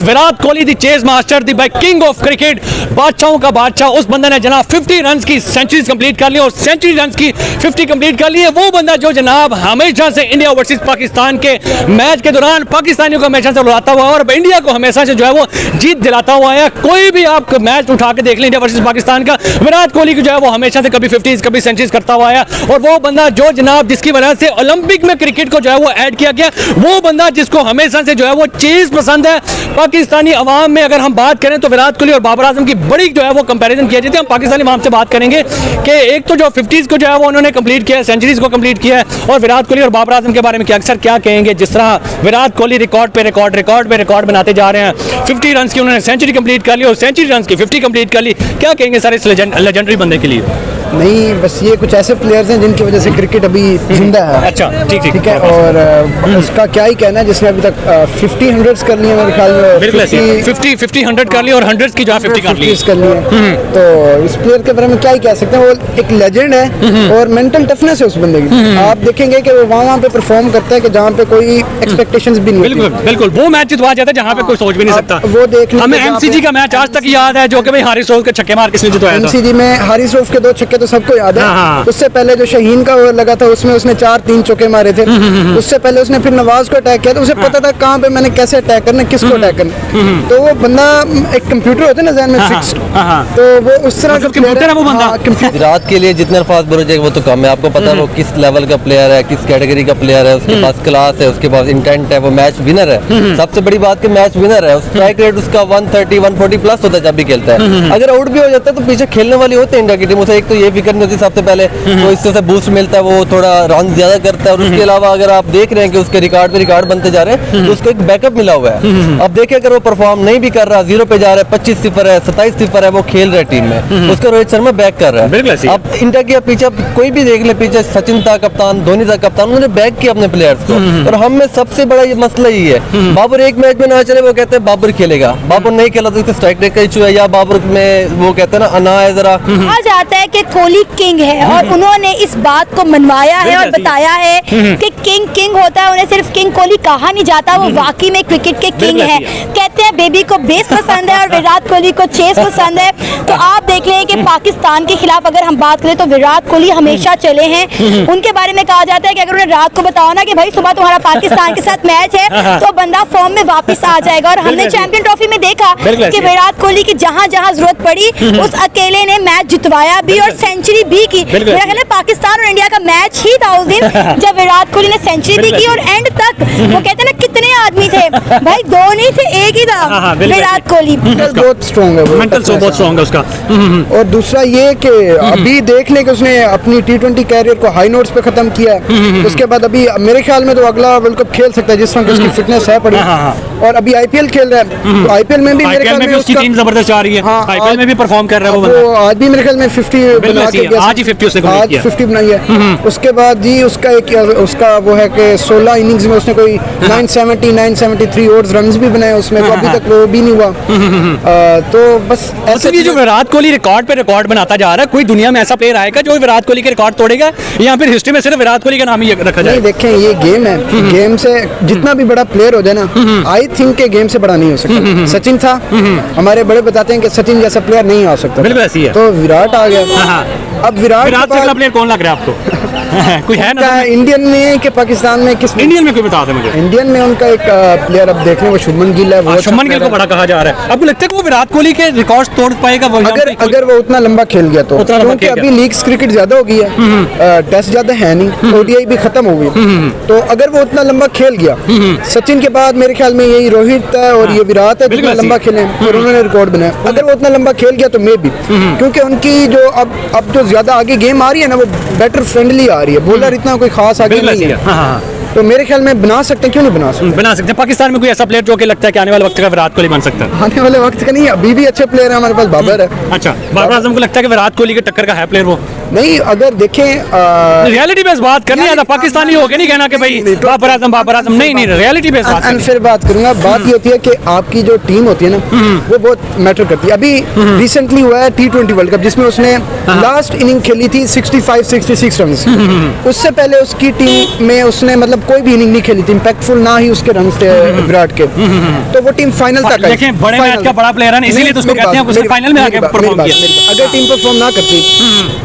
Virat Kohli the chase master the by king of cricket, बादशाहों का बादशाह, उस बंदे ने जनाब 50 रन की सेंचुरीज कंप्लीट कर ली और सेंचुरी रन की 50 कंप्लीट कर ली है। वो बंदा जो जनाब हमेशा से इंडिया वर्सेस पाकिस्तान के मैच के दौरान पाकिस्तानियों को हमेशा से रुलाता हुआ और इंडिया को हमेशा से जो है वो जीत दिलाता हुआ है। कोई भी आप मैच उठा के देख लें इंडिया वर्सेस पाकिस्तान का, विराट कोहली की जो है वो हमेशा से कभी 50 कभी सेंचुरीज करता हुआ है। और वो बंदा जो जनाब जिसकी वजह से ओलंपिक में क्रिकेट को जो है वो ऐड किया गया, वो बंदा जिसको हमेशा से जो है वो चेज पसंद है। पाकिस्तानी अवाम में अगर हम बात करें तो विराट कोहली और बाबर आजम की बड़ी जो है वो कंपैरिजन किया जाती है। हम पाकिस्तानी अवाम से बात करेंगे कि एक तो जो 50s को जो है वो उन्होंने कंप्लीट किया है, सेंचुरीज को कंप्लीट किया है, और विराट कोहली और बाबर आजम के बारे में क्या अक्सर क्या कहेंगे। जिस तरह विराट कोहली रिकॉर्ड पे रिकॉर्ड बनाते जा रहे हैं, 50 रन की उन्होंने सेंचुरी कंप्लीट कर ली और सेंचुरी रन की 50 कंप्लीट कर ली। क्या कहेंगे सर इस लेजेंडरी बंदे के लिए? नहीं, बस ये कुछ ऐसे प्लेयर्स हैं जिनकी वजह से क्रिकेट अभी जिंदा है। अच्छा, ठीक है। और उसका क्या ही कहना है जिसने अभी तक 50 100s कर लिए मेरे ख्याल में, 50 100 कर ली और 100s की जो 50 कर ली। तो इस प्लेयर के बारे में क्या ही कह सकते हैं, वो एक लेजेंड है और मेंटल टफनेस है उस बंदे की। आप देखेंगे कि वो वहाँ पे परफॉर्म करता है कि जहाँ पे कोई एक्सपेक्टेशंस भी नहीं। बिल्कुल वो मैच जितवा जाता है जहाँ पे कोई सोच भी नहीं सकता। वो देख हमें एमसीजी का मैच आज तक याद है जो कि भाई हारिस रऊफ के छक्के मार किसने जितवाया था। एमसीजी में हारिस रऊफ के 2 छक्के तो सबको याद है। उससे पहले जो शाहीन का ओवर लगा था उसमें उसने 4-3 चौके मारे थे। उससे पहले उसने फिर नवाज को अटैक किया, तो उसे पता था कहाँ पे मैंने कैसे अटैक करना, किसको अटैक करना। तो वो बंदा एक कंप्यूटर होता है ना ज़हन में फिक्स्ड, तो वो उस तरह का कंप्यूटर है वो बंदा। विराट के लिए जितना अल्फाज बोले वो तो कम है। आपको पता है वो किस लेवल का प्लेयर है, किस कैटेगरी का प्लेयर है, उसके पास क्लास है, उसके पास इंटेंट है, वो मैच विनर है। सबसे बड़ी बात कि मैच विनर है। स्ट्राइक रेट उसका 130 140 प्लस होता है जब भी खेलता है। अगर आउट भी हो जाता है तो पीछे खेलने वाली होते हैं इंडिया की टीम, उसे एक तो ये फिक्र नहीं होती सबसे पहले, तो इससे बूस्ट मिलता है, वो थोड़ा रन ज्यादा करता है। और उसके अलावा अगर आप देख रहे हैं कि उसके रिकॉर्ड पे रिकॉर्ड बनते जा रहे हैं, तो उसको एक बैकअप मिला हुआ है। अब देखिए अगर वो परफॉर्म नहीं भी कर रहा, 0 पे जा रहा है, 25-0 है, 27-0 है, वो खेल रहा है टीम में, उसको रोहित शर्मा बैक कर रहा है। अब इंडिया के पीछे कोई भी देख ले, पीछे सचिन था कप्तान, धोनी था कप्तान, उन्होंने बैक किया अपने प्लेयर्स को। और हम में सबसे बड़ा ये मसला ही है, बाबर एक मैच में ना चले वो कहते हैं बाबर खेलेगा, बाबर नहीं खेला तो स्ट्राइक रेट का इशू है, या बाबर में वो कहते हैं ना अना है जरा। कहा जाता है कि कोहली किंग है और उन्होंने इस बात को मनवाया है और बताया है कि किंग होता है, उन्हें सिर्फ किंग कोहली कहा नहीं जाता, वो वाकई में क्रिकेट के किंग है। कहते हैं बेबी को बेस पसंद है और विराट कोहली को चेस पसंद है। तो आप देख लें कि पाकिस्तान के खिलाफ अगर हम बात करें तो विराट कोहली हमेशा चले हैं। उनके बारे में कहा जाता है कि अगर उन्हें रात को बताओ ना कि भाई सुबह तुम्हारा पाकिस्तान के साथ मैच है, तो बंदा फॉर्म में वापस आ जाएगा। और हमने चैंपियन ट्रॉफी में देखा कि विराट कोहली की जहां जहां जरूरत पड़ी उस अकेले ने मैच जितवाया भी और सेंचुरी भी की। मेरा ख्याल है पाकिस्तान और इंडिया का मैच ही था उस दिन जब विराट कोहली ने सेंचुरी भी की और एंड तक वो कहते हैं ना कितने आदमी थे भाई, 2 नहीं थे, एक ही था विराट कोहली। बहुत स्ट्रॉन्ग है, मेंटल बहुत स्ट्रॉन्ग है उसका। और दूसरा ये कि अभी देख ले कि उसने अपनी T20 कैरियर को हाई नोट्स पे खत्म किया है। उसके बाद अभी मेरे ख्याल में तो अगला वर्ल्ड कप खेल सकता है जिस तरह की उसकी फिटनेस है पड़ी। और अभी IPL खेल रहा है, तो IPL में भी मेरे ख्याल में उसकी टीम जबरदस्त आ रही है। IPL में भी परफॉर्म कर रहा है वो आज भी मेरे ख्याल में 50 बना के गया, आज ही 50 उसने कंप्लीट किया, 50 बनाई है। उसके बाद जी उसका वो है कि 16 इनिंग्स में उसने कोई 973 ओवर्स रन्स भी बनाए उसमें, तो अभी तक वो भी नहीं हुआ। तो बस ऐसे ये जो विराट कोहली रिकॉर्ड पे रिकॉर्ड बनाता जा रहा है, कोई दुनिया में ऐसा प्लेयर आएगा जो विराट कोहली के रिकॉर्ड तोड़ेगा, या फिर हिस्ट्री में सिर्फ विराट कोहली का नाम ही रखा जाए? नहीं, देखें ये गेम है, गेम से जितना भी बड़ा प्लेयर हो जाए ना, आई थिंक के गेम से बड़ा नहीं हो सकता। सचिन था, हमारे बड़े बताते हैं कि सचिन जैसा प्लेयर नहीं आ सकता, बिल्कुल ऐसी है। तो विराट आ गया। अब विराट से अगला प्लेयर कौन लग रहा है आपको? कोई है ना इंडियन में कि पाकिस्तान में? किस इंडियन में कोई बता दे मुझे। इंडियन में उनका एक प्लेयर अब देख लें, वो शुभमन गिल है। वो शुभमन गिल को बड़ा कहा जा रहा है। आपको लगता है कि वो विराट कोहली के रिकॉर्ड तोड़ पाएगा? अगर वो उतना लंबा खेल गया तो, क्योंकि अभी लीग्स क्रिकेट ज्यादा हो गई है, टेस्ट ज्यादा है नहीं, ODI भी खत्म हो गई। तो अगर वो उतना लंबा खेल गया, सचिन के बाद मेरे ख्याल में यही रोहित है और ये विराट है जितना लंबा खेले और उन्होंने रिकॉर्ड बनाया। अगर वो उतना लंबा खेल गया तो मे भी, क्योंकि उनकी जो अब जो ज्यादा आगे गेम आ रही है ना, वो बैटर फ्रेंडली आ रही है, बॉलर इतना कोई खास आगे नहीं है। तो मेरे ख्याल में बना सकते हैं, क्यों नहीं बना सकते? बना सकते हैं। पाकिस्तान में कोई ऐसा प्लेयर जो कि लगता है कि आने वाले वक्त का विराट कोहली बन सकता है? आने वाले वक्त का नहीं, अभी भी अच्छे प्लेयर है हमारे पास। बाबर है। अच्छा, बाबर आजम को लगता है कि विराट कोहली के टक्कर का है प्लेयर वो? नहीं, अगर देखें रियलिटी बेस्ड बात करनी है, पाकिस्तानी हो के नहीं कहना कि भाई बाबर आजम नहीं, रियलिटी बेस्ड बात फिर बात करूंगा। बात ये होती है कि आपकी जो टीम होती है ना, वो बहुत मैटर करती है। अभी रिसेंटली हुआ है T20 वर्ल्ड कप, जिसमें उसने लास्ट इनिंग खेली थी 65-66 रन। उससे पहले उसकी टीम में उसने मतलब कोई भी इनिंग नहीं खेली थी इम्पैक्टफुल, ना ही उसके रन थे विराट के, तो वो टीम फाइनल तक आई। देखें बड़े मैच का बड़ा प्लेयर है, इसीलिए तो उसको कहते हैं उसने फाइनल में आके परफॉर्म किया। अगर टीम परफॉर्म ना करती,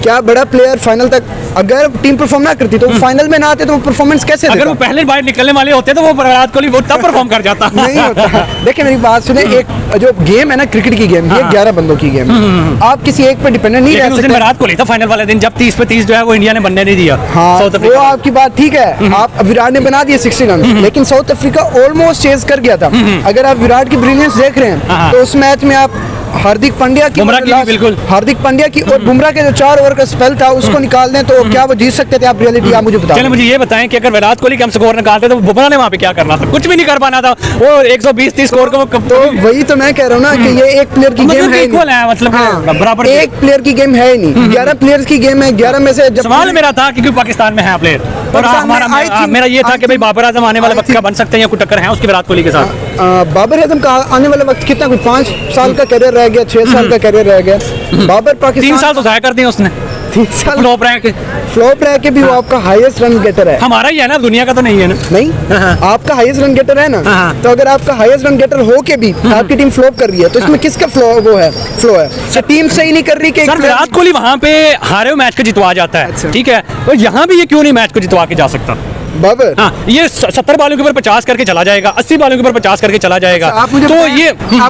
क्या बड़ा प्लेयर फाइनल तक, अगर टीम परफॉर्म ना करती तो फाइनल में ना आते तो वो परफॉर्मेंस कैसे देगा? अगर वो पहले बाहर निकलने वाले होते तो वो विराट कोहली वो तब परफॉर्म कर जाता। नहीं होता। देखिए मेरी बात सुने, एक जो गेम है ना क्रिकेट की गेम, ये 11 बंदों की गेम है। आप किसी एक पर डिपेंडेंट नहीं रह सकते। विराट कोहली था फाइनल वाले दिन, जब 30 पे 30 जो है वो इंडिया ने बनने नहीं दिया। हाँ, वो आपकी बात ठीक है। आप विराट ने बना दिए 60 रन, लेकिन साउथ अफ्रीका ऑलमोस्ट चेज कर गया था। अगर आप विराट की ब्रिलियंस देख रहे हैं तो उस मैच में आप हार्दिक पांड्या की बिल्कुल हार्दिक पांड्या की और बुमराह के जो 4 ओवर का स्पेल था उसको निकाल दें तो क्या वो जीत सकते थे? आप रियलिटी आप मुझे बताओ। चलिए मुझे ये बताएं कि अगर विराट कोहली कम स्कोर निकालते तो बुमराह ने वहां पे क्या करना था? कुछ भी नहीं कर पाना था। वो 120-30 स्कोर को तो वही तो मैं कह रहा हूँ ना कि ये एक प्लेयर की गेम है, इक्वल है, मतलब बराबर एक प्लेयर की गेम है ही नहीं। 11 प्लेयर्स की गेम है, 11 में से सवाल मेरा था कि क्यों पाकिस्तान में है प्लेयर, और हमारा मेरा ये था कि भाई बाबर आजम आने वाले वक्त का बन सकते हैं या कोई टक्कर है उसकी विराट कोहली के साथ? बाबर आजम का आने वाला वक्त कितना, कोई 5 साल का करियर रह गया, 6 साल का करियर रह गया। बाबर पाकिस्तान 3 साल तो जाया कर दिए उसने, 3 साल फ्लॉप रह के भी वो आपका हाईएस्ट रन गेटर है। हमारा ही है ना, दुनिया का तो नहीं है ना। नहीं, आपका हाईएस्ट रन गेटर है ना, तो अगर आपका हाईएस्ट रन गेटर हो के भी आपकी टीम फ्लॉप कर रही है तो इसमें किसका फ्लो है? टीम सही नहीं कर रही कि विराट कोहली वहां पे हारे हुए मैच को जितवा जाता है। अच्छा। ठीक है, और यहाँ भी ये क्यों नहीं मैच को जितवा के जा सकता? बाबर ये 70 बालों के ऊपर 50 करके चला जाएगा, 80 बालों के ऊपर 50 करके चला जाएगा। आप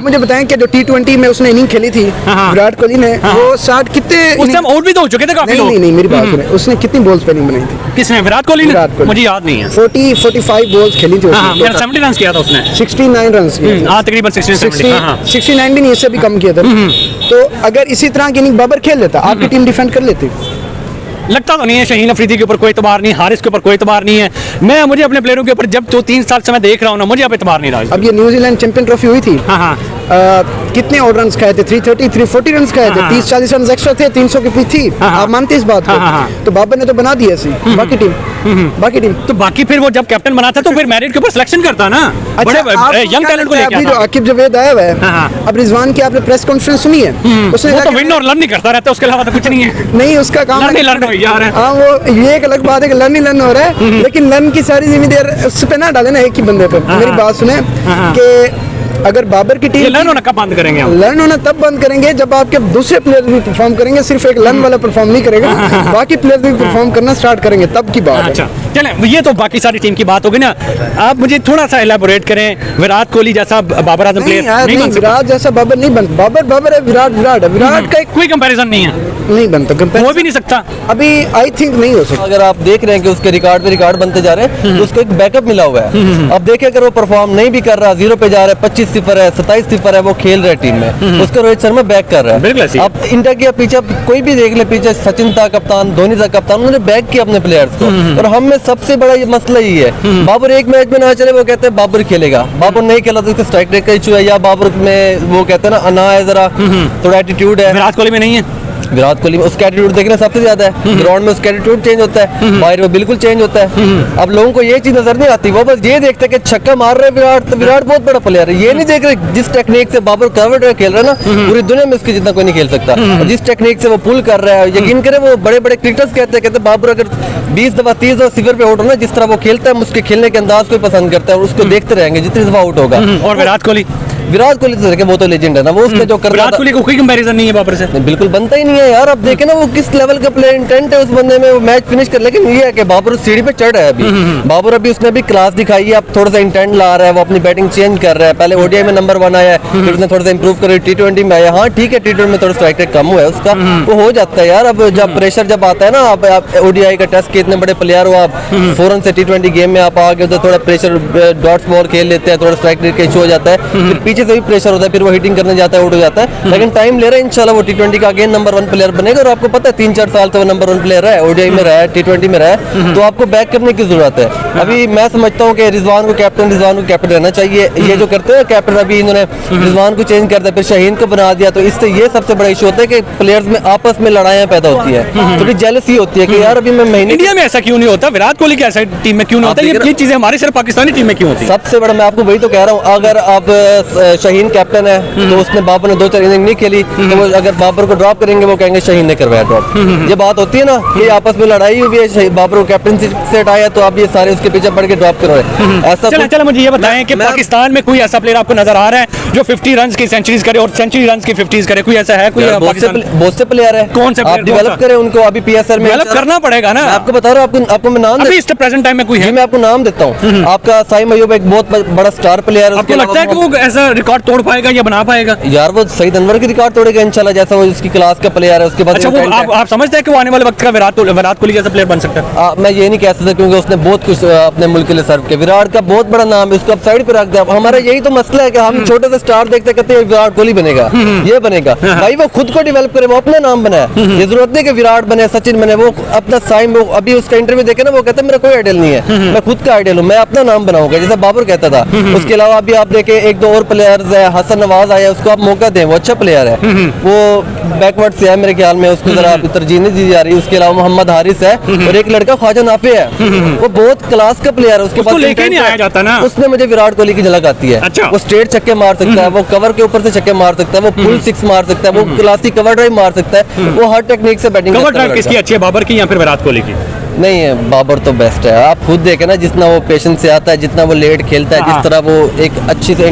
मुझे बताएं कि जो T20 में उसने इनिंग खेली थी विराट कोहली ने, वो 60 कितने उस टाइम आउट भी तो हो चुके थे काफी लोग। नहीं, मेरी बात सुने, उसने कितनी बॉल्स पे इनिंग बनाई थी? किसने? विराट कोहली ने? मुझे याद नहीं है। 45 बॉल्स खेली थी उसने, 70 रन किया था उसने, 69 रन किए, तकरीबन 69 भी नहीं, इससे भी कम किया था। तो अगर इसी तरह की इनिंग बाबर खेल लेता, आपकी टीम डिफेंड कर लेती? लगता तो नहीं है। शाहीन अफरीदी के ऊपर कोई एतबार नहीं, हारिस के ऊपर कोई एतबार नहीं है। मुझे अपने प्लेयरों के ऊपर जब 3 साल से मैं देख रहा हूँ ना, मुझे अब एतबार नहीं रहा। अब ये न्यूजीलैंड चैंपियन ट्रॉफी हुई थी, कितने और रन खाए थे? 330 340 रन खाए थे, 30-40 रन एक्स्ट्रा थे, 300 की पिच थी। आप मानते इस बात को? तो बाबर ने तो बना दिया ऐसी। बाकी टीम तो बाकी फिर वो जब कैप्टन बना था तो फिर मेरिट के ऊपर सिलेक्शन करता ना, बड़े यंग टैलेंट को लेके आता। जो आकिब जवेद आया हुआ है, अब रिजवान की आपने प्रेस कॉन्फ्रेंस सुनी है? उसने तो विन और लर्न नहीं करता रहता, उसके अलावा तो कुछ नहीं है। नहीं, उसका काम लर्न हो यार। हाँ, वो ये एक अलग बात है कि लर्न ही लर्न हो रहा है, लेकिन लर्न की सारी जिम्मेदारी उस पे ना डाले ना एक ही बंदे पे। मेरी बात सुने कि अगर बाबर की टीम लर्न होना कब बंद करेंगे? लर्न होना तब बंद करेंगे जब आपके दूसरे प्लेयर भी परफॉर्म करेंगे। सिर्फ एक लर्न वाला परफॉर्म नहीं करेगा, बाकी प्लेयर भी परफॉर्म करना स्टार्ट करेंगे, तब की बात है। अच्छा, चलें, ये तो बाकी सारी टीम की बात होगी ना। आप मुझे थोड़ा सा एलैबोरेट करें, विराट कोहली जैसा बाबर आजम प्लेयर नहीं बन सकता। विराट जैसा बाबर नहीं बन, बाबर है, विराट है। विराट का कोई कंपैरिजन नहीं है, नहीं बनता, हो भी नहीं सकता। अभी आई थिंक नहीं हो सकता। अगर आप देख रहे हैं कि उसके रिकॉर्ड पे रिकॉर्ड बनते जा रहे हैं तो उसको एक बैकअप मिला हुआ है। अब देखिए अगर वो परफॉर्म नहीं भी कर रहा, 0 पे जा रहा है, 25-0 है, 27-0 है, वो खेल रहा है टीम में, उसको रोहित शर्मा बैक कर रहा है। अब इंडिया के पीछे कोई भी देख ले, पीछे सचिन था कप्तान, धोनी था कप्तान, उन्होंने बैक किया अपने प्लेयर्स को। और हम में सबसे बड़ा ये मसला ये है, बाबर एक मैच में ना चले, वो कहते हैं बाबर खेलेगा, बाबर नहीं खेला तो उसका स्ट्राइक रेट का इशू है, या बाबर में वो कहते हैं ना अना है, जरा थोड़ा एटीट्यूड है। विराट कोहली में नहीं है। विराट कोहली में उसका एटीट्यूड देखना सबसे ज्यादा है, ग्राउंड में उसका एटीट्यूड चेंज होता है, बाहर में बिल्कुल चेंज होता है। अब लोगों को ये चीज नजर नहीं आती, वो बस ये देखते हैं कि छक्का मार रहे विराट, तो विराट बहुत बड़ा प्लेयर है। ये नहीं देख रहे जिस टेक्निक से बाबर कवर ड्राइव खेल रहा है ना, पूरी दुनिया में उसके जितना कोई नहीं खेल सकता। और जिस टेक्निक से वो पुल कर रहा है, यकीन करें वो बड़े बड़े क्रिकेटर्स कहते बाबर अगर 20 दफा 30 दफा सिफर पे आउट हो ना, जिस तरह वो खेलता है, उसके खेलने के अंदाज को पसंद करता है और उसको देखते रहेंगे जितनी दफा आउट होगा। और विराट कोहली तो देखे, वो तो लेजेंड है ना, वो उसने जो कर रहा विराट कोहली को कोई कंपैरिजन नहीं है बाबर से, बिल्कुल बनता ही नहीं है यार। अब देखे ना वो किस लेवल का प्लेयर इंटेंट है उस बंदे में, वो मैच फिनिश कर। लेकिन ये है कि बाबर सीढ़ी पे चढ़ रहा है अभी, बाबर अभी उसने भी क्लास दिखाई है, अब थोड़ा सा इंटेंट ला रहा है, वो अपनी बैटिंग चेंज कर रहा है। पहले ओडीआई में नंबर 1 आया है, फिर उसने थोड़ा सा इंप्रूव कर T20 में आया। हाँ ठीक है, T20 में थोड़ा स्ट्राइक रेट कम हुआ है उसका, वो हो जाता है यार। अब जब प्रेशर जब आता है ना, आप ओडीआई का टेस्ट के इतने बड़े प्लेयर हो, आप फौरन से T20 गेम में आप आ गए तो थोड़ा प्रेशर डॉट्स बॉल खेल लेते हैं, थोड़ा स्ट्राइक रेट का इशू हो जाता है। फिर पीछे से भी प्रेशर होता है, फिर वो हिटिंग करने जाता है, आउट हो जाता है, लेकिन टाइम ले रहा है। इंशाल्लाह वो T20 का अगेन नंबर 1 प्लेयर बनेगा। और आपको पता है 3-4 साल से वो नंबर 1 प्लेयर है, ODI में रहा है, T20 में रहा है, तो आपको बैक करने की जरूरत है। अभी मैं समझता हूँ कि रिजवान को कैप्टन रहना चाहिए। ये जो करते हैं कैप्टन, अभी इन्होंने रिजवान को चेंज कर दिया, फिर शाहीन को बना दिया, तो इससे ये सबसे बड़ा इशू होता है कि प्लेयर्स में आपस में लड़ाइयाँ पैदा होती है, थोड़ी जेलसी होती है कि यार अभी मैं महीने। इंडिया में ऐसा क्यों नहीं होता? विराट कोहली की ऐसा टीम में क्यों नहीं होता? ये चीजें हमारी सिर्फ पाकिस्तानी टीम में क्यों होती है? सबसे बड़ा मैं आपको वही तो कह रहा हूँ, अगर अब शाहीन कैप्टन है तो उसने बाबर ने 2-4 इनिंग नहीं खेली, तो वो अगर बाबर को ड्रॉप करेंगे वो कहेंगे शाहीन ने करवाया ड्रॉप। ये बात होती है ना कि आपस में लड़ाई हुई है, बाबर को कैप्टनसी से हटाया तो आप ये सारे उसके पीछे पड़ के ड्रॉप करो। ऐसा चलो मुझे ये बताएं कि पाकिस्तान में कोई ऐसा प्लेयर आपको नजर आ रहा है जो 50 रन की सेंचुरीज करे और सेंचुरी रन की 50s करे? कोई ऐसा है? कोई बहुत से प्लेयर है। कौन से आप डेवलप करें उनको? अभी PSL में डेवलप करना पड़ेगा ना। आपको बता रहा हूँ, आपको मैं नाम अभी इस प्रेजेंट टाइम में कोई है? मैं आपको नाम देता हूँ। आपका साइम अयूब एक बहुत बड़ा स्टार प्लेयर है। आपको लगता है कि वो ऐसा रिकॉर्ड तोड़ पाएगा या बना पाएगा? यार वो सईद अनवर की रिकॉर्ड तोड़ेगा इंशाल्लाह, जैसा वो उसकी क्लास का प्लेयर है। उसके बाद अच्छा, वो आप समझते हैं कि वो आने वाले वक्त का विराट कोहली जैसा प्लेयर बन सकता है? मैं ये नहीं कह सकता क्योंकि उसने बहुत कुछ अपने मुल्क के लिए सर्व किया। विराट का बहुत बड़ा नाम है, उसको आप साइड पे रख दे। हमारा यही तो मसला है कि हम छोटे से स्टार देखते कहते हैं विराट कोहली बनेगा, ये बनेगा। भाई वो खुद को डेवलप करे, वो अपना नाम बनाया। ये जरूरत नहीं कि विराट बने, सचिन बने। वो अपना साइम, अभी उसका इंटरव्यू देखे ना, वो कहता है मेरा कोई आइडल नहीं है, मैं खुद का आइडल हूँ, मैं अपना नाम बनाऊंगा, जैसा बाबर कहता था। उसके अलावा अभी आप देखें 1-2 और प्लेयर्स है, हसन नवाज आया, उसको आप मौका दें, वो अच्छा प्लेयर है। वो बैकवर्ड से है मेरे ख्याल में, उसको जरा तरजीह नहीं दी जा रही। उसके अलावा मोहम्मद हारिस है और एक लड़का ख्वाजा नाफे है, वो बहुत क्लास का प्लेयर है। उसके पास लेके नहीं आया जाता ना। उसमें मुझे विराट कोहली की झलक आती है। अच्छा। वो स्ट्रेट छक्के मार सकता है, वो कवर के ऊपर से छक्के मार सकता है, वो फुल 6 मार सकता है, वो क्लासी कवर ड्राइव मार सकता है, वो हर टेक्निक से बैटिंग। कवर ड्राइव किसकी अच्छी है, बाबर की या फिर विराट कोहली की? नहीं है, बाबर तो बेस्ट है। आप खुद देखें ना, जितना वो पेशेंस से आता है, जितना वो लेट खेलता है, जिस तरह वो एक अच्छी से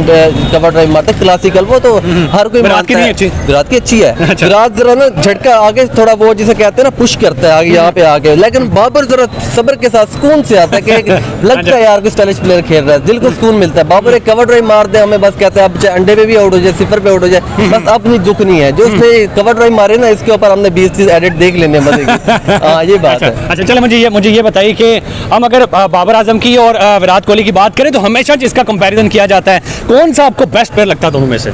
कवर ड्राइव मारता है क्लासिकल, वो तो हर कोई मारता है। विराट की अच्छी है। विराट जरा ना झटका आगे थोड़ा वो जिसे कहते हैं ना पुश करता है आगे, यहाँ पे आके, लेकिन बाबर जरा सब्र के साथ सुकून से आता है कि लगता है यार कोई स्टाइलिश प्लेयर खेल रहा है, दिल को सुकून मिलता है। बाबर एक कवर ड्राइव मार दे, हमें बस कहते हैं अब चाहे अंडे पे भी आउट हो जाए, सिफर पे आउट हो जाए, बस अपनी दुख नहीं है। जो उसने कवर ड्राइव मारे ना, इसके ऊपर हमने 20-30 एडिट देख लेने मजे की। हाँ, ये बात है। अच्छा चलो मुझे ये बताइए कि हम अगर बाबर आजम की और विराट कोहली की बात करें तो हमेशा जिसका कंपैरिजन किया जाता है, कौन सा आपको बेस्ट प्लेयर लगता है दोनों में से?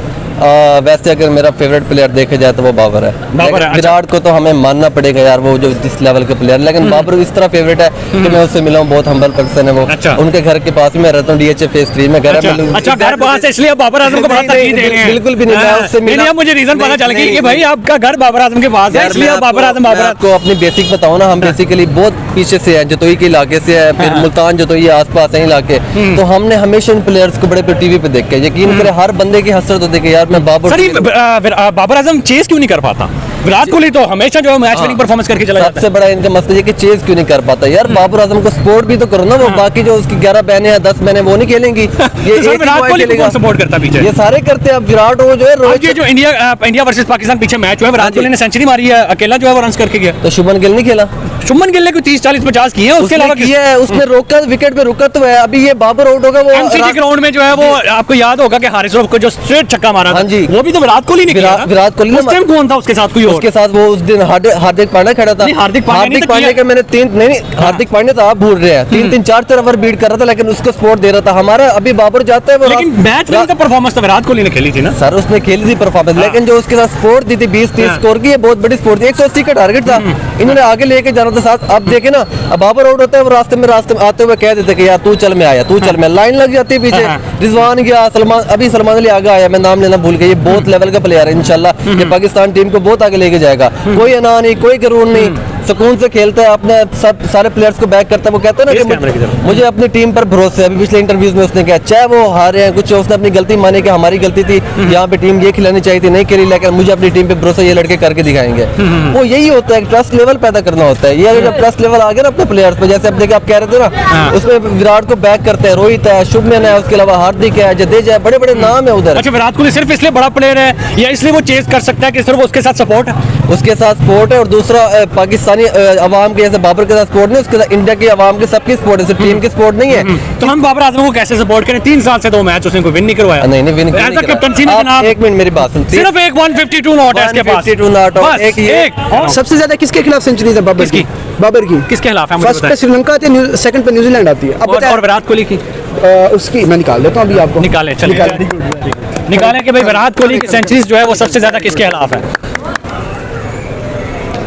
वैसे अगर मेरा फेवरेट प्लेयर देखे जाए तो वो बाबर है। विराट को तो हमें मानना पड़ेगा यार, वो जो जिस लेवल के प्लेयर, लेकिन बाबर इस तरह फेवरेट है कि मैं उससे मिला हूँ, बहुत हम्बल पर्सन है वो। अच्छा। उनके घर के पास ही मैं रहता हूँ, DHA फेज 3 में घर है। अच्छा, घर पास है इसलिए बाबर आजम को बड़ा तरजीह दे रहे हैं? बिल्कुल भी नहीं, मैं उससे मिला। मुझे रीजन पता चल गया कि भाई आपका घर बाबर आजम के पास है, इसलिए बाबर आजम। आपको अपनी बेसिक बताऊँ ना, हम बेसिकली बहुत पीछे से है, जतोई के इलाके से है, फिर मुल्तान जतोई आस-पास है इलाके, तो हमने हमेशा इन प्लेयर्स को बड़े टीवी पे देखे। यकीन करें हर बंदे की हसरत होती है यार मैं बाबर आजम चेस क्यों नहीं कर पाता? विराट कोहली तो हमेशा जो है मैच विनिंग परफॉर्मेंस करके चला जाता है। सबसे बड़ा इनका मसला ये कि चेज क्यों नहीं कर पाता यार। बाबर आजम को सपोर्ट भी तो करो ना, वो बाकी जो उसकी 11 बहनें हैं 10 बहनें वो नहीं खेलेंगी। ये विराट कोहली को कौन सपोर्ट करता पीछे? ये सारे करते हैं। अब विराट हो जो है, रोहित जो इंडिया वर्सेस पाकिस्तान पीछे मैच हुआ है, विराट कोहली ने सेंचुरी मारी है, अकेला जो है वो रन करके गया। तो शुभमन गिल नहीं खेला? शुभमन गिल ने कोई 30-40-50 किए हैं, उसके अलावा किया है उसने, रोका विकेट पे रुका तो है। अभी ये बाबर आउट होगा, वो एमसीजी ग्राउंड में जो है वो आपको याद होगा कि हारिस रऊफ को जो स्ट्रेट छक्का मारा था, वो भी तो विराट कोहली ने किया। विराट कोहली उस टाइम कौन था उसके साथ? कोई और उसके साथ वो उस दिन हार्दिक पांड्या खड़ा था। हार्दिक पांड्या का मैंने हार्दिक पांड्या तो आप भूल रहे हैं, 3-3 4 ओवर बीट कर रहा था, लेकिन उसको सपोर्ट दे रहा था। हमारा अभी बाबर जाता है वो, लेकिन मैच में परफॉर्मेंस तो विराट कोहली ने खेली थी ना सर, उसने खेली थी परफॉर्मेंस, लेकिन जो उसके साथ सपोर्ट दी थी 20-30 स्कोर की, ये बहुत बड़ी सपोर्ट थी। 180 का टारगेट था, इन्होंने आगे लेके जाना था साथ। अब देखे ना, अब बाबर आउट होता है, वो रास्ते में आते हुए कह देते कि यार तू चल, मैं आया, तू चल, मैं, लाइन लग जाती है पीछे। रिजवान गया, सलमान, अभी सलमान अली आगे आया, मैं नाम लेना भूल गया। ये बहुत लेवल का प्लेयर है, इंशाल्लाह ये पाकिस्तान टीम को बहुत आगे लेके जाएगा। कोई अना नहीं, कोई गरूर नहीं, सुकून से खेलता है, अपने सब सारे प्लेयर्स को बैक करता है। वो कहता है ना कि मुझे अपनी टीम पर भरोसा है। अभी पिछले इंटरव्यूज में उसने कहा, चाहे वो हारे हैं कुछ, उसने अपनी गलती मानी कि हमारी गलती थी, यहाँ पे टीम ये खिलानी चाहिए थी, नहीं खेली, लेकिन मुझे अपनी टीम पे भरोसा, ये लड़के करके दिखाएंगे। वो यही होता है, ट्रस्ट लेवल पैदा करना होता है। ये जब ट्रस्ट लेवल आ गया ना अपने प्लेयर्स पे, जैसे अब देखिए आप कह रहे थे ना, उसमें विराट को बैक करते हैं, रोहित है, शुभमन है, उसके अलावा हार्दिक है, जडेजा है, बड़े बड़े नाम है उधर। अच्छा, विराट कोहली सिर्फ इसलिए बड़ा प्लेयर है या इसलिए वो चेस कर सकता है कि सिर्फ उसके साथ सपोर्ट है? उसके साथ सपोर्ट है, और दूसरा पाकिस्तानी अवाम के, जैसे बाबर के साथ सपोर्ट नहीं, उसके साथ इंडिया की अवाम के सबकी सपोर्ट है, सिर्फ टीम की सपोर्ट नहीं है। तो हम बाबर आजम को कैसे सपोर्ट करें? 3 साल से 2 मैच उसने कोई विन नहीं करवाया। नहीं विन कैप्टनसी में जनाब, एक मिनट मेरी बात सुन, सिर्फ एक 152 नॉट है इसके पास, 152 नॉट और एक सबसे ज्यादा किसके खिलाफ सेंचुरी है? बाबर की। बाबर की किसके खिलाफ है? फर्स्ट पे श्रीलंका आती है, सेकंड पे न्यूजीलैंड आती है। अब और विराट कोहली की उसकी मैं निकाल देता हूं अभी आपको। निकाले, चलिए। निकालें कि भाई विराट कोहली की सेंचुरीज जो है वो सबसे ज्यादा किसके खिलाफ है?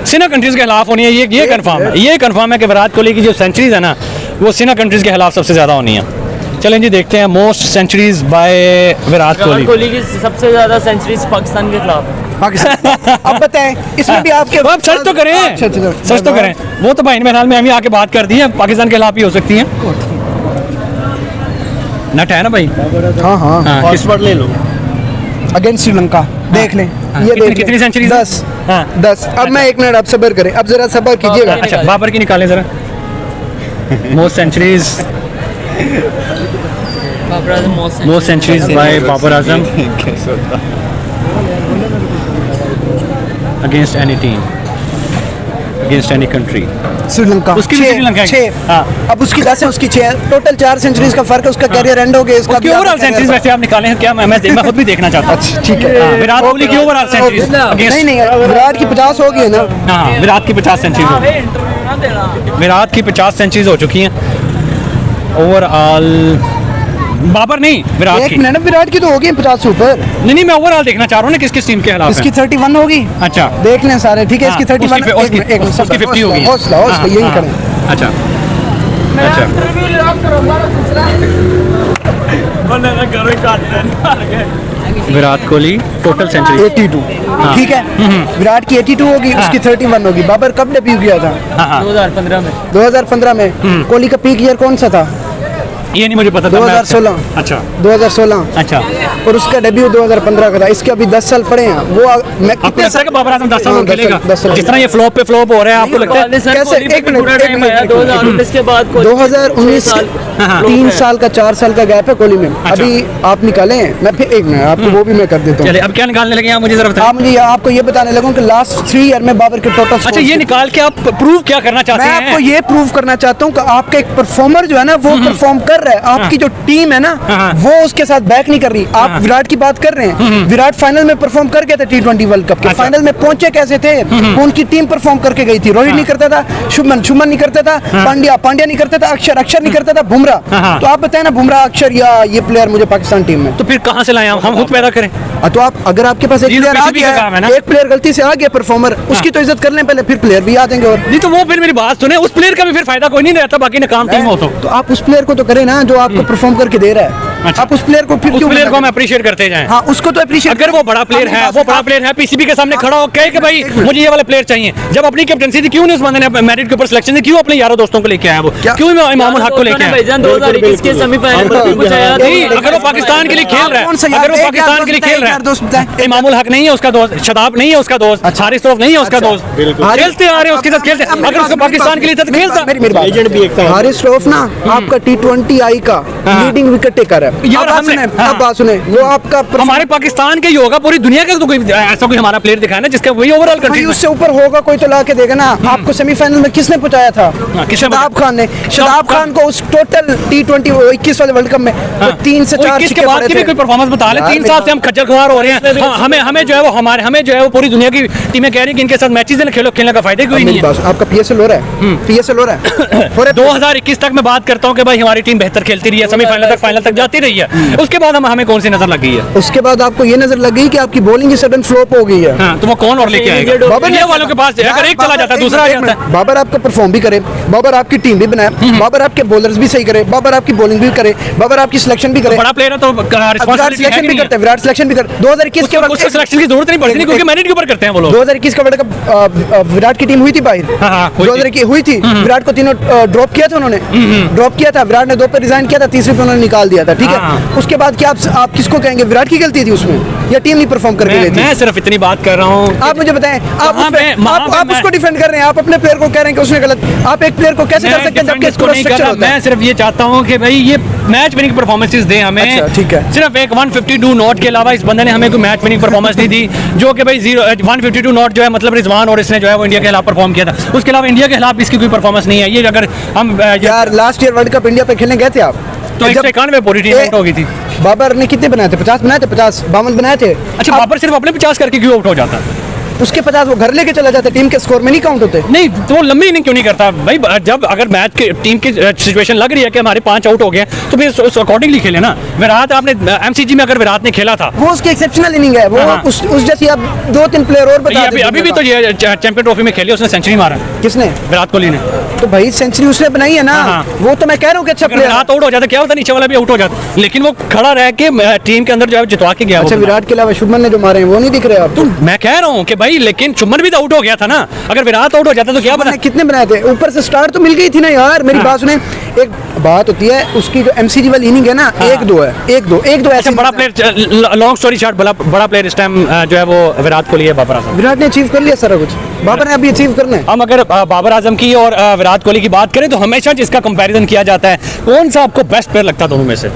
सिना कंट्रीज के खिलाफ होनी है, ये कंफर्म है, ये कंफर्म है कि विराट कोहली की जो सेंचुरीज है ना वो सिना कंट्रीज के खिलाफ सबसे ज्यादा होनी है। चलें जी देखते हैं most centuries by Virat Kohli की सबसे ज्यादा सेंचुरीज पाकिस्तान के खिलाफ है। पाकिस्तान अब बताएं इसमें भी आपके अब सच तो करें, अच्छा, सच तो करें। वो तो भाई मेरे ख्याल में अभी आके बात कर दी है, पाकिस्तान के खिलाफ ही हो सकती है। नट है ना भाई? हाँ हाँ पासवर्ड ले लो। अगेंस्ट श्रीलंका देख लें, ये देख कितनी सेंचुरीज? 10 हाँ 10। अब मैं एक मिनट आप सब्र करें, अब जरा सब्र कीजिएगा। अच्छा बाबर की निकालें जरा most centuries, most centuries by Babar Azam against any team, against any country. Sri Lanka उसकी भी श्रीलंका है। 6। हाँ। अब उसकी 10 है, उसकी 6 है, टोटल 4 सेंचुरीज का फर्क है, उसका कैरियर एंड हो गया। इसका उसकी ओवरऑल सेंचुरीज वैसे आप निकाले हैं क्या? मैं खुद भी देखना चाहता हूं। ठीक है, हाँ, विराट कोहली की ओवरऑल सेंचुरीज नहीं नहीं विराट की 50 हो गई है ना। हाँ विराट की 50 सेंचुरीज हो, विराट की 50 सेंचुरीज हो चुकी हैं ओवरऑल। बाबर नहीं, विराट एक की। मिनट, विराट की तो हो गई 50 से ऊपर। नहीं मैं ओवरऑल देखना चाह रहा हूँ ना किस किस टीम के खिलाफ इसकी है। 31 होगी। अच्छा देख लें सारे, ठीक है। इसकी 31 उसकी 50 होगी। हौसला हौसला यही करें। अच्छा अच्छा विराट कोहली टोटल सेंचुरी 82। ठीक है, विराट की 82 होगी, उसकी 31 होगी। बाबर कब डेब्यू किया था? 2015 में। कोहली का पीक ईयर कौन सा था? ये नहीं मुझे पता था। 2016। अच्छा 2016। अच्छा और उसका डेब्यू 2015 का था। इसके अभी 10 साल पड़े हैं। वो मैं आपको लगता है कि बाबर आजम 10 साल हाँ, में खेलेगा? 10 साल जिस तरह ये फ्लॉप पे फ्लॉप हो रहा है आपको लगता है? कैसे? एक मिनट 2019 के बाद 2019 3 साल का 4 साल का गैप है कोहली में। अभी आप निकालें, मैं फिर एक मिनट आपको वो भी मैं कर देता हूँ। चलिए अब क्या निकालने लगे आप मुझे जरा बताइए। आप मुझे आपको ये बताने लगूँ कि लास्ट 3 ईयर में बाबर के टोटल। अच्छा ये निकाल के आप प्रूव क्या करना चाहते मैं हैं? आपको ये प्रूव करना चाहता हूँ कि आपका एक परफॉर्मर जो है ना वो परफॉर्म कर रहा है। आपकी जो टीम है ना वो उसके साथ बैक नहीं कर रही। आप विराट की बात कर रहे हैं, विराट फाइनल में परफॉर्म कर गए थे T20 वर्ल्ड कप के। फाइनल में पहुंचे कैसे थे? उनकी टीम परफॉर्म करके गई थी। रोहित नहीं करता था, शुभमन नहीं करता था, पांड्या नहीं करता था, अक्षर नहीं करता था, बुमराह। तो आप बताएं ना, बुमराह, अक्षर या ये प्लेयर मुझे पाकिस्तान टीम में। तो फिर कहाँ से लाए हम खुद पैदा करें? तो आप अगर आपके पास एक ये तो प्लेयर आ PCB का गया काम है ना। एक प्लेयर गलती से आ गया परफॉर्मर, उसकी तो इज्जत कर लें पहले, फिर प्लेयर भी आ जाएंगे। और नहीं तो वो फिर मेरी बात सुने, उस प्लेयर का भी फिर फायदा कोई नहीं रहता बाकी नाकाम टीम हो तो आप उस प्लेयर को तो करें ना जो आपको परफॉर्म करके दे रहा है। अच्छा। आप उस प्लेयर को फिर उस क्यों प्लेयर को हम मना अप्रिशिएट करते जाएं। हाँ उसको तो अप्रिशिएट। अगर वो बड़ा प्लेयर है, वो बड़ा प्लेयर है, पीसीबी के सामने खड़ा हो कहे कि भाई मुझे ये वाला प्लेयर चाहिए। जब अपनी कैप्टनसी थी क्यों नहीं उस बंदे ने मेरिट के ऊपर सिलेक्शन थी? क्यों अपने यारों दोस्तों को लेके आया? वो क्यों इमामुल हक को लेके आया? भाईजान 2021 के सेमीफाइनल में भी कुछ आया नहीं, अगर वो पाकिस्तान के लिए खेल रहा है, अगर वो पाकिस्तान के लिए खेल रहा है, इमामुल हक नहीं है उसका दोस्त, शदाब नहीं है उसका दोस्त, हारिस रऊफ नहीं है उसका दोस्त, खेलते आ रहे हैं उसके साथ खेलते। अगर उसको पाकिस्तान के लिए था तो खेलता। हारिस रऊफ ना आपका T20 आई का लीडिंग विकेट टेकर है। यार हमने अब बात सुने, वो आपका हमारे पाकिस्तान के ही होगा, पूरी दुनिया का तो कोई ऐसा कोई हमारा प्लेयर दिखाया ना जिसका वही ओवरऑल कंट्री उससे ऊपर होगा कोई तो ला के देगा ना। आपको सेमीफाइनल में किसने पहुंचाया था? शदाब खान ने। शदाब खान को उस टोटल T20 21 वाले वर्ल्ड कप में 3 से 4 के बाद की भी कोई परफॉर्मेंस बता ले। 3 साल से हम खज्जल खुआर हो रहे हैं। हमें जो है वो हमें जो है वो पूरी दुनिया की टीमें कह रही है कि इनके साथ मैचेस खेलने का फायदा कोई नहीं है। आपका PSL हो रहा है, PSL हो रहा है। 2021 तक मैं बात करता हूँ कि भाई हमारी टीम बेहतर खेलती रही है, सेमीफाइनल तक फाइनल तक जाती रही है। उसके बाद हमें कौन सी नजर लग गई है? उसके बाद आपको ये नजर लग गई कि आपकी बॉलिंग ही सडन फ्लॉप हो गई है। हाँ, तो वो कौन और लेके आएगा? बाबर इंडिया वालों के पास अगर एक चला जाता है दूसरा आ जाता है। बाबर आपका परफॉर्म भी करे, बाबर आपकी टीम भी बनाए, बाबर आपके बॉलर्स भी सही करे, बाबर आपकी बॉलिंग भी करे, बाबर आपकी सिलेक्शन भी करे। बड़ा प्लेयर है तो विराट सिलेक्शन भी करते हैं, विराट सिलेक्शन भी करते हैं। 2021 के उसको सिलेक्शन की जरूरत नहीं पड़ती क्योंकि मेरिट के ऊपर करते हैं वो लोग। 2021 का वर्ल्ड कप विराट की टीम हुई थी बाहर। 2021 हुई थी, विराट को तीनों ड्रॉप किया था उन्होंने, ड्रॉप किया था। विराट ने 2 पे रिजाइन किया था, तीसरे पे उन्होंने निकाल दिया था। ठीक है, उसके बाद क्या आप किसको कहेंगे विराट की गलती थी उसमें या टीम नहीं परफॉर्म करके गई थी? मैं सिर्फ इतनी बात कर रहा हूँ। आप मुझे बताएं, आप उसको डिफेंड कर रहे हैं, आप अपने प्लेयर को कह रहे हैं कि उसने गलत। आप एक प्लेयर को कैसे कर सकते हैं जबकि इसको स्ट्रक्चर होता है? मैं सिर्फ ये चाहता हूँ कि भाई ये मैच विनिंग परफॉर्मेंसेस दे हमें। अच्छा, ठीक है। सिर्फ एक 152 नॉट के अलावा इस बंदे ने हमें कोई मैच विनिंग परफॉर्मेंस नहीं दी, जो कि भाई 152 नॉट जो है मतलब रिजवान और इसने जो है वो इंडिया के खिलाफ परफॉर्म किया था। उसके अलावा इंडिया के खिलाफ इसकी कोई परफॉर्मेंस नहीं है। ये अगर हम यार last year world cup India पे खेलने गए थे आप तो 191 पूरी टीम आउट हो गई थी। बाबर ने कितने बनाए थे? 50 बनाए थे, 50 52 बनाए थे। अच्छा बाबर सिर्फ अपने 50 करके क्यों आउट हो जाता? उसके 50 वो घर लेके चला जाता, टीम के स्कोर में नहीं काउंट होते। नहीं तो लंबी इनिंग क्यों नहीं करता भाई? जब अगर मैच की टीम की सिचुएशन लग रही है कि हमारे 5 आउट हो गए तो फिर उस अकॉर्डिंगली खेले ना। विराट आपने एमसीजी में अगर विराट ने खेला था वो उसकी एक्सेप्शनल इनिंग है, वो हाँ। उस जैसी आप 2-3 प्लेयर और बता ये अभी भी तो ये चैंपियन ट्रॉफी में खेली, उसने सेंचुरी मारा किसने? विराट कोहली ने। तो भाई सेंचुरी उसने बनाई है ना, हाँ। वो तो मैं कह रहा हूँ कि अच्छा अगर प्लेयर। विराट आउट हो जाता क्या होता, नीचे वाला भी आउट हो जाता, लेकिन वो खड़ा रह के टीम के अंदर जो है जितवा के गया। अच्छा वो विराट के अलावा शुभमन ने जो मारे हैं वो नहीं दिख रहे आप? तो मैं कह रहा हूँ कि भाई लेकिन शुभमन भी तो आउट हो गया था ना। अगर विराट आउट हो जाता तो क्या बना? कितने बनाए थे? ऊपर से स्टार्ट तो मिल गई थी ना यार, मेरी बात सुने। एक बात होती है उसकी जो एमसीजी वाली इनिंग है ना, 1-2 है, 1-2 अच्छा ऐसे बड़ा प्लेयर, लॉन्ग स्टोरी शॉर्ट, बड़ा प्लेयर इस टाइम जो है वो विराट कोहली है, बाबर आजम। विराट ने अचीव कर लिया सारा कुछ, बाबर ने अभी अचीव करना है। हम अगर बाबर आजम की और विराट कोहली की बात करें तो हमेशा जिसका कंपैरिजन किया जाता है, कौन सा आपको बेस्ट प्लेयर लगता है दोनों में से?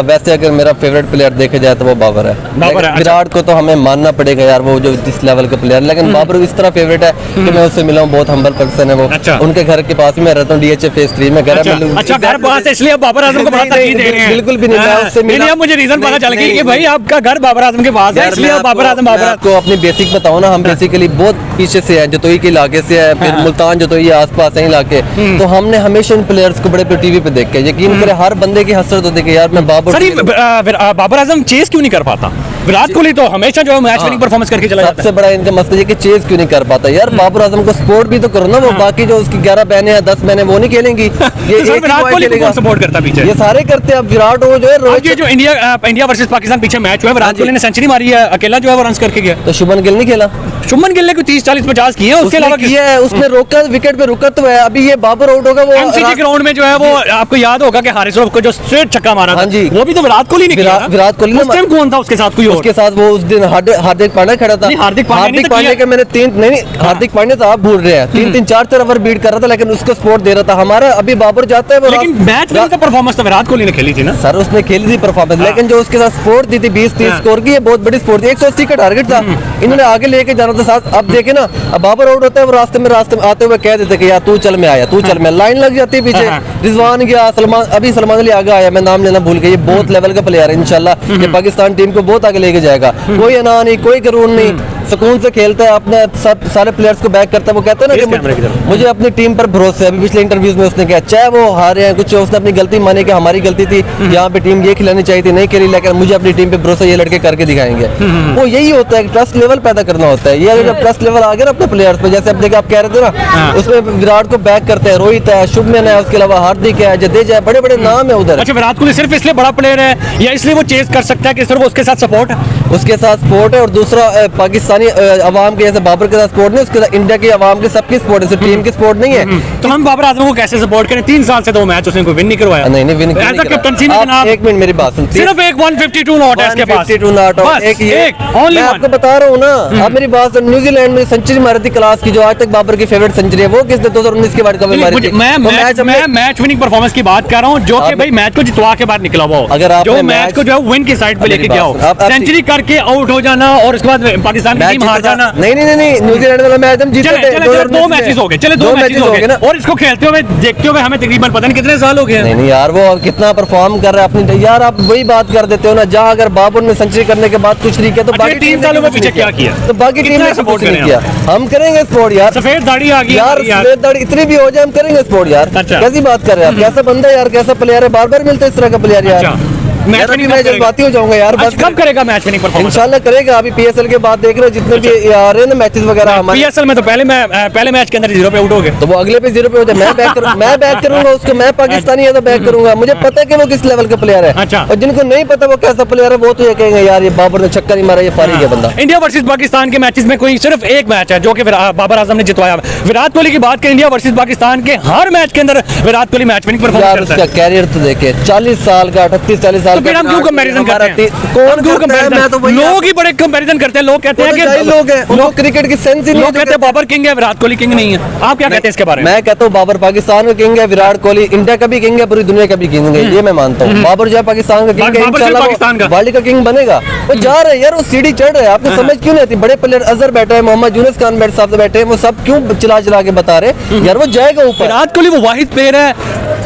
वैसे अगर मेरा फेवरेट प्लेयर देखे जाए तो वो बाबर है। बाबर है, अच्छा। विराट को तो हमें मानना पड़ेगा यार, वो जो जिस लेवल का प्लेयर, लेकिन बाबर इस तरह फेवरेट है कि मैं उससे मिला हूँ, बहुत हम्बल पर्सन है वो। अच्छा। उनके घर के पास ही मैं रहता हूँ, DHA फेज 3 में घर है। अच्छा घर पास है इसलिए आप बाबर आजम को बड़ा तरजीह दे रहे हैं? बिल्कुल भी नहीं, मैं उससे मिला। नहीं, मुझे रीजन पता चल गया कि भाई आपका घर बाबर आजम के पास है, इसलिए बाबर आजम आपको अपनी बेसिक बताऊं ना, हम बेसिकली बहुत पीछे से हैं, जतोई के इलाके से है, फिर मुल्तान जतोई आसपास है इलाके। तो हमने हमेशा इन प्लेयर्स को बड़े टीवी पे देख के, यकीन करे हर बंदे की हसरत होती है कि यार मैं बाबर आजम चेस क्यों नहीं कर पाता? विराट कोहली तो हमेशा जो है मैच विनिंग परफॉर्मेंस करके चला जाता है। सबसे बड़ा इनका मसला ये कि चेज क्यों नहीं कर पाता यार। बाबर आजम को सपोर्ट भी तो करो ना, वो बाकी जो उसकी 11 बहनें हैं 10 बहनें वो नहीं खेलेंगी। ये तो विराट कोहली को कौन सपोर्ट करता है पीछे? ये सारे करते हैं। अब विराट हो जो है, रोहित ये जो इंडिया वर्सेस पाकिस्तान पीछे मैच हुआ है, विराट कोहली ने सेंचुरी मारी है, अकेला जो है वो रन करके गया। तो शुभमन गिल नहीं खेला, शुभमन गिल ने 30, 40, 50 किए हैं, उसके अलावा किया है, उसने रोका, विकेट पे रुका तो है। अभी ये बाबर आउट होगा, वो एमसीजी ग्राउंड में जो है वो आपको याद होगा कि हारिस रऊफ को जो स्ट्रेट छक्का मारा था, हाँ जी, वो भी तो विराट कोहली ने किया। विराट कोहली उस टाइम कौन था उसके साथ? कोई और उसके साथ वो उस दिन हार्दिक पांड्या खड़ा था। हार्दिक पांड्या के मैंने 3 नहीं हार्दिक पांड्या तो आप भूल रहे हैं, 3-3 4 ओवर बीट कर रहा था, लेकिन उसको सपोर्ट दे रहा था हमारा। अभी बाबर जाता है वो, लेकिन मैच में का परफॉर्मेंस तो विराट कोहली ने खेली थी ना सर, उसने खेली थी परफॉर्मेंस, लेकिन जो उसके साथ सपोर्ट दी थी 20-30 स्कोर की, ये बहुत बड़ी सपोर्ट थी। 180 का टारगेट था, इन्होंने आगे लेके जाना था साथ। अब देखे ना, अब बाबर आउट होता है, वो रास्ते में आते हुए कह देते कि यार तू चल मैं आया, तू चल मैं, लाइन लग जाती है पीछे। रिजवान गया, सलमान, अभी सलमान अली आगे आया, मैं नाम लेना भूल गया। ये बहुत लेवल का प्लेयर है, इंशाल्लाह ये पाकिस्तान टीम को बहुत आगे लेके जाएगा। कोई अना नहीं, कोई करूर नहीं, सुकून से खेलता है, अपने सब सारे प्लेयर्स को बैक करता है। वो कहता है ना कि मुझे अपनी टीम पर भरोसा है। अभी पिछले इंटरव्यूज में उसने कहा, चाहे वो हारे हैं कुछ, उसने अपनी गलती मानी कि हमारी गलती थी, यहाँ पे टीम ये खिलानी चाहिए थी, नहीं खेली, लेकिन मुझे अपनी टीम पे भरोसा, ये लड़के करके दिखाएंगे। वो यही होता है, ट्रस्ट लेवल पैदा करना होता है। ये अगर जब ट्रस्ट लेवल आ गया ना अपने प्लेयर्स पे, जैसे अब देखिए आप कह रहे थे ना, उसमें विराट को बैक करते हैं, रोहित है, शुभमन है, उसके अलावा हार्दिक है, जडेजा है, बड़े बड़े नाम है उधर। अच्छा विराट कोहली सिर्फ इसलिए बड़ा प्लेयर है या इसलिए वो चेस कर सकता है कि सिर्फ उसके साथ सपोर्ट है? उसके साथ सपोर्ट है, और दूसरा पाकिस्तानी अवाम के, जैसे बाबर के साथ सपोर्ट नहीं, उसके साथ इंडिया की अवाम के सबकी सपोर्ट है, सिर्फ टीम की सपोर्ट नहीं है। तो हम बाबर आजम को कैसे सपोर्ट करें? 3 साल से 2 मैच उसने कोई विन नहीं करवाया। नहीं विन As a captaincy में जनाब, एक मिनट मेरी बात सुन, सिर्फ एक 152 नॉट है इसके पास, 152 नॉट और बस एक ये, एक ओनली मैं आपको बता रहा हूँ ना। आप मेरी बात सुन, न्यूजीलैंड में सेंचुरी मारी थी क्लास की, जो आज तक बाबर की फेवरेट सेंचुरी है, वो किसने 2019 के वर्ल्ड कप में मारी थी? मैं मैच विनिंग परफॉर्मेंस की बात कर रहा हूँ, जो कि भाई मैच को जितवा के बाहर निकला हुआ हो, अगर आपने जो मैच को जो है विन की साइड पे लेके गया हो, सेंचुरी करके आउट हो जाना और उसके बाद पाकिस्तान की टीम हार जाना। नहीं न्यूजीलैंड वाला मैच हम जीते थे, 2 मैचेस हो गए, चले 2 मैचेस हो गए ना, और इसको खेलते हुए देखते हुए हमें तकरीबन पता नहीं कितने साल हो गए। नहीं यार, वो कितना परफॉर्म कर रहा है अपनी, यार आप वही बात कर देते हो ना, जहाँ अगर बाबर ने सेंचुरी करने के बाद कुछ नहीं किया तो बाकी 3 सालों में पीछे क्या किया? तो बाकी टीम ने सपोर्ट नहीं किया। हम करेंगे सपोर्ट यार, सफेद दाढ़ी आ गई यार, सफेद दाढ़ी इतनी भी हो जाए हम करेंगे सपोर्ट यार। कैसी बात कर रहे हैं आप? कैसा बंदा यार, कैसा प्लेयर है, बार बार मिलता है इस तरह का प्लेयर यार। मैं जज्बाती हो जाऊंगा यार। बस कब करेगा मैच विनिंग परफॉर्मेंस? इंशाल्लाह करेगा। अभी पीएसएल के बाद देख रहे हो जितने भी आ रहे हैं ना मैचेस वगैरह हमारे, पीएसएल में तो पहले मैच के अंदर 0 पे आउट हो गए, तो वो अगले पे 0 पे हो जाए। मैं बैक करूंगा उसको, मैं पाकिस्तानी है तो बैक करूंगा। मुझे पता है कि वो किस लेवल का प्लेयर है। अच्छा। और जिनको नहीं पता वो कैसा प्लेयर है, वो तो ये कहेंगे यार ये बाबर ने छक्का नहीं मारा, ये फारिग है बंदा। इंडिया वर्सेस पाकिस्तान के मैचेस में कोई सिर्फ एक मैच है जो कि बाबर आजम ने जितवाया। विराट कोहली की बात करें, इंडिया वर्सेस पाकिस्तान के हर मैच के अंदर Virat Kohli match winning performance करता है। उसका कैरियर तो देखे 40 साल का, 38-40 साल का। हम क्यों कंपैरिजन करते हैं? कौन क्यों कंपैरिजन? लोग ही बड़े कंपैरिजन करते हैं। लोग कहते हैं कि लोग हैं, उनको क्रिकेट की सेंस ही नहीं है। लोग कहते हैं बाबर किंग है, विराट कोहली किंग नहीं है। आप क्या कहते हैं इसके बारे में? मैं कहता हूँ बाबर पाकिस्तान का किंग है, विराट कोहली इंडिया का भी किंग है, पूरी दुनिया का भी किंग है, ये मैं मानता हूँ। बाबर जो है पाकिस्तान का किंग है, इंशाल्लाह वर्ल्ड का किंग बनेगा। वो जा रहे हैं यार, वो सीढ़ी चढ़ रहे हैं। आपको समझ क्यों नहीं आती? बड़े प्लेयर अजहर बैठे हैं, मोहम्मद यूनुस खान साहब बैठे हैं, वो सब क्यों चला के बता रहे यार वो जाएगा ऊपर। विराट कोहली वो वाहिद प्लेयर है,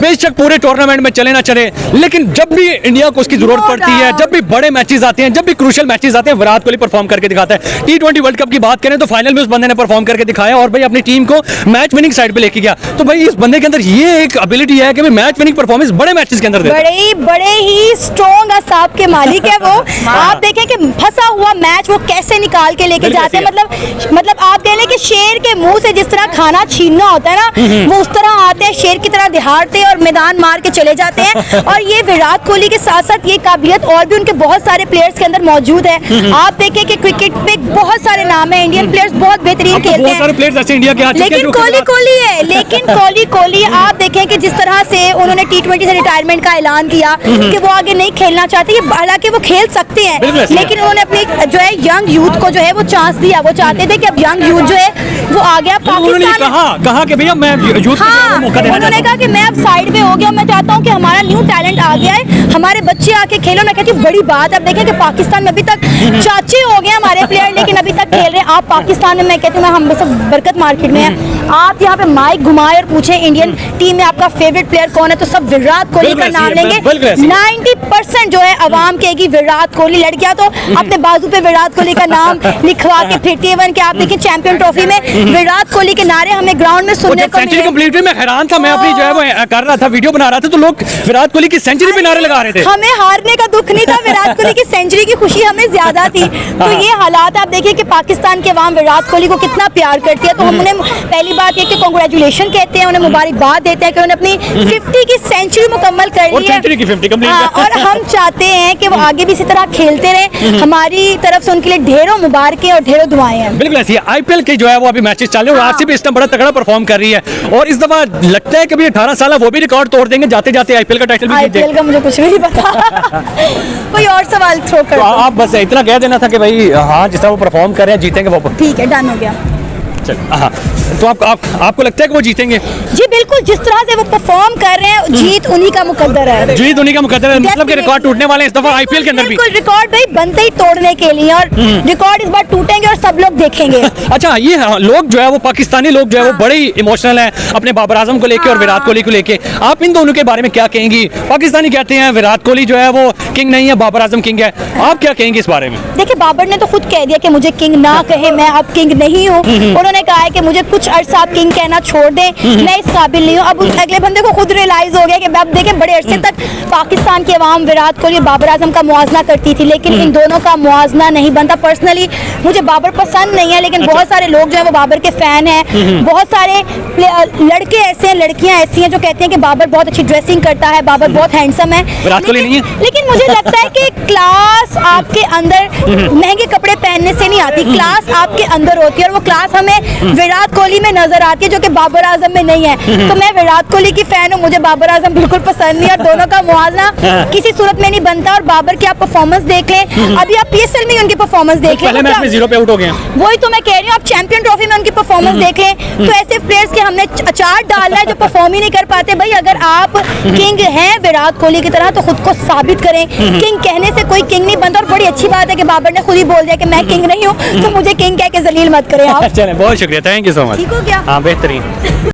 बेशक पूरे टूर्नामेंट में चले ना चले, लेकिन जब भी इंडिया को उसकी जरूरत पड़ती है, जब भी बड़े मैचेस आते हैं, जब भी क्रूशियल मैचेस आते हैं, विराट कोहली परफॉर्म करके दिखाता है। T20 वर्ल्ड कप की बात करें तो फाइनल में उस बंदे ने परफॉर्म करके दिखाया और भाई अपनी टीम को मैच विनिंग साइड पे लेके गया। तो भाई इस बंदे के अंदर ये एक एबिलिटी है कि भाई मैच विनिंग परफॉर्मेंस बड़े मैचेस के अंदर देता है। बड़े ही स्ट्रॉन्ग असाब के मालिक है वो। आप देखें कि फंसा हुआ मैच वो कैसे निकाल के लेके जाते हैं। मतलब आप कह लें कि शेर के मुंह से जिस तरह खाना छीनना होता है ना, वो उस तरह आते हैं, शेर की तरह दिहाड़ते और मैदान मार के चले जाते हैं। और ये विराट कोहली के साथ साथ ये काबिलियत और भी उनके बहुत सारे प्लेयर्स के अंदर मौजूद है। आप देखें कि क्रिकेट में बहुत सारे नाम है, इंडियन प्लेयर्स बहुत बेहतरीन खेलते बहुत सारे प्लेयर्स ऐसे इंडिया के आ चुके हैं लेकिन कोहली है। लेकिन कोहली आप देखें कि जिस तरह से उन्होंने T20 से रिटायरमेंट का ऐलान किया कि वो आगे नहीं खेलना चाहते, हालांकि वो खेल सकते हैं, लेकिन उन्होंने अपनी जो है यंग यूथ को जो है वो चांस दिया। वो चाहते थे कि अब यंग यूथ जो है वो आ गया पाकिस्तान। कहा कि भैया मैं यूथ को मौका देना उन्होंने कहा कि मैं अब साइड पे हो गया, मैं चाहता हूँ कि हमारा न्यू टैलेंट आ गया है, हमारे बच्चे आके खेलो। मैं कहती हूँ बड़ी बात है। अब देखें कि पाकिस्तान में अभी तक चाचे हो गए हमारे प्लेयर, लेकिन अभी तक खेल रहे हैं। आप पाकिस्तान में, मैं कहती हूँ हम सब बरकत मार्केट में है, आप यहाँ पे माइक घुमाए और पूछे इंडियन टीम में आपका फेवरेट प्लेयर कौन है, तो सब विराट कोहली का नाम लेंगे। 90% जो है अवाम कहेगी विराट कोहली। लड़कियां तो अपने बाजू पे विराट कोहली का नाम लिखवा के फिरती है। इवन कि आप देखें चैंपियन ट्रॉफी में विराट कोहली के नारे हमें ग्राउंड में सुनने को सेंचुरी कंप्लीट हुई, मैं हैरान था। मैं अपनी जो है वो कर रहा था, वीडियो बना रहा था, तो लोग विराट कोहली की सेंचुरी पे नारे लगा रहे थे। हमें हारने का दुख नहीं था, विराट कोहली की सेंचुरी की खुशी हमें ज्यादा थी। तो ये हालात आप देखिए कि पाकिस्तान के अवाम विराट कोहली को कितना प्यार करती है। तो हम उन्हें पहली बात ये कि कांग्रेचुलेशन कहते हैं, उन्हें मुबारकबाद देते हैं कि उन्होंने अपनी 50 की सेंचुरी मुकम्मल कर ली है। और हम चाहते हैं कि वो आगे भी इसी तरह खेलते रहे। हमारी तरफ से उनके लिए ढेरों मुबारकें और ढेरों दुआएं हैं। बिल्कुल ऐसी है। आईपीएल के जो है वो अभी मैचेस चल रहे हैं और आरसीबी इस टाइम बड़ा तगड़ा परफॉर्म कर रही है और इस दफा लगता है कि 18 साल वो भी रिकॉर्ड तोड़ देंगे, जाते जाते आईपीएल का टाइटल भी जीत आईपीएल का मुझे कुछ भी नहीं पता। कोई और सवाल थ्रो कर तो आप बस इतना कह देना था कि भाई हाँ जिस तरह वो परफॉर्म कर रहे हैं जीतेंगे वो। ठीक है, डन हो गया। हाँ, तो आपको लगता है कि वो जीतेंगे? जी बिल्कुल, जिस तरह से वो परफॉर्म कर रहे हैं जीत उन्हीं का मुकद्दर है। जीत उन्हीं का मुकद्दर है, मतलब कि रिकॉर्ड टूटने वाले हैं इस दफा आईपीएल के अंदर भी। बिल्कुल, रिकॉर्ड भाई बनते ही तोड़ने के लिए और रिकॉर्ड इस बार टूटेंगे और सब लोग देखेंगे। अच्छा, ये लोग जो है वो पाकिस्तानी लोग जो है वो बड़े ही इमोशनल हैं अपने बाबर आजम को लेके और विराट कोहली को लेके। आप इन दोनों के बारे में क्या कहेंगी? पाकिस्तानी कहते हैं विराट कोहली जो है वो किंग नहीं है, बाबर आजम किंग है। आप क्या कहेंगे इस बारे में? देखिए, बाबर ने तो खुद कह दिया कि मुझे किंग ना कहे, मैं अब किंग नहीं हूँ। उन्होंने कहा है कि मुझे कुछ अरसा आप किंग कहना छोड़ दें, मैं इस काबिल नहीं हूँ। अब अगले बंदे को खुद रियलाइज हो गया कि अब देखें बड़े अरसे तक पाकिस्तान की आवाम विराट कोहली बाबर आजम का मुआवजा करती थी, लेकिन इन दोनों का मुआवजा नहीं बनता। पर्सनली मुझे बाबर पसंद नहीं है, लेकिन बहुत सारे लोग जो है वो बाबर के फैन हैं। बहुत सारे लड़के ऐसे हैं, लड़कियां ऐसी हैं जो कहते हैं कि बाबर बहुत अच्छी ड्रेसिंग करता है, बाबर बहुत हैंडसम है। विराट कोहली नहीं है। लेकिन मुझे लगता है कि क्लास आपके अंदर महंगे कपड़े पहनने से नहीं आती, क्लास आपके अंदर होती है और वो क्लास हमें विराट कोहली में नजर आती है जो कि बाबर आजम में नहीं है। तो मैं विराट कोहली की फैन हूँ, मुझे बाबर आजम बिल्कुल पसंद नहीं है और दोनों का मुआवजा किसी सूरत में नहीं बनता। और बाबर की आप परफॉर्मेंस देख लें, अभी आप PSL में उनकी परफॉर्मेंस देख लें, पहले मैच में 0 पे आउट हो गए। वही तो मैं कह रही हूँ, आप चैंपियन ट्रॉफी में उनकी परफॉर्मेंस देख लें। तो ऐसे प्लेयर्स के हमने अचार डाला है जो परफॉर्म ही नहीं कर पाते। भाई अगर आप किंग हैं विराट कोहली की तरह तो खुद को साबित करें। किंग कहने से कोई किंग नहीं बनता। और बड़ी अच्छी बात है कि बाबर ने खुद ही बोल दिया कि मैं किंग नहीं हूँ, तो मुझे किंग कह के जलील मत करें आप। चलें, बहुत शुक्रिया, थैंक यू सो मच। ठीक हो गया? हाँ, बेहतरीन।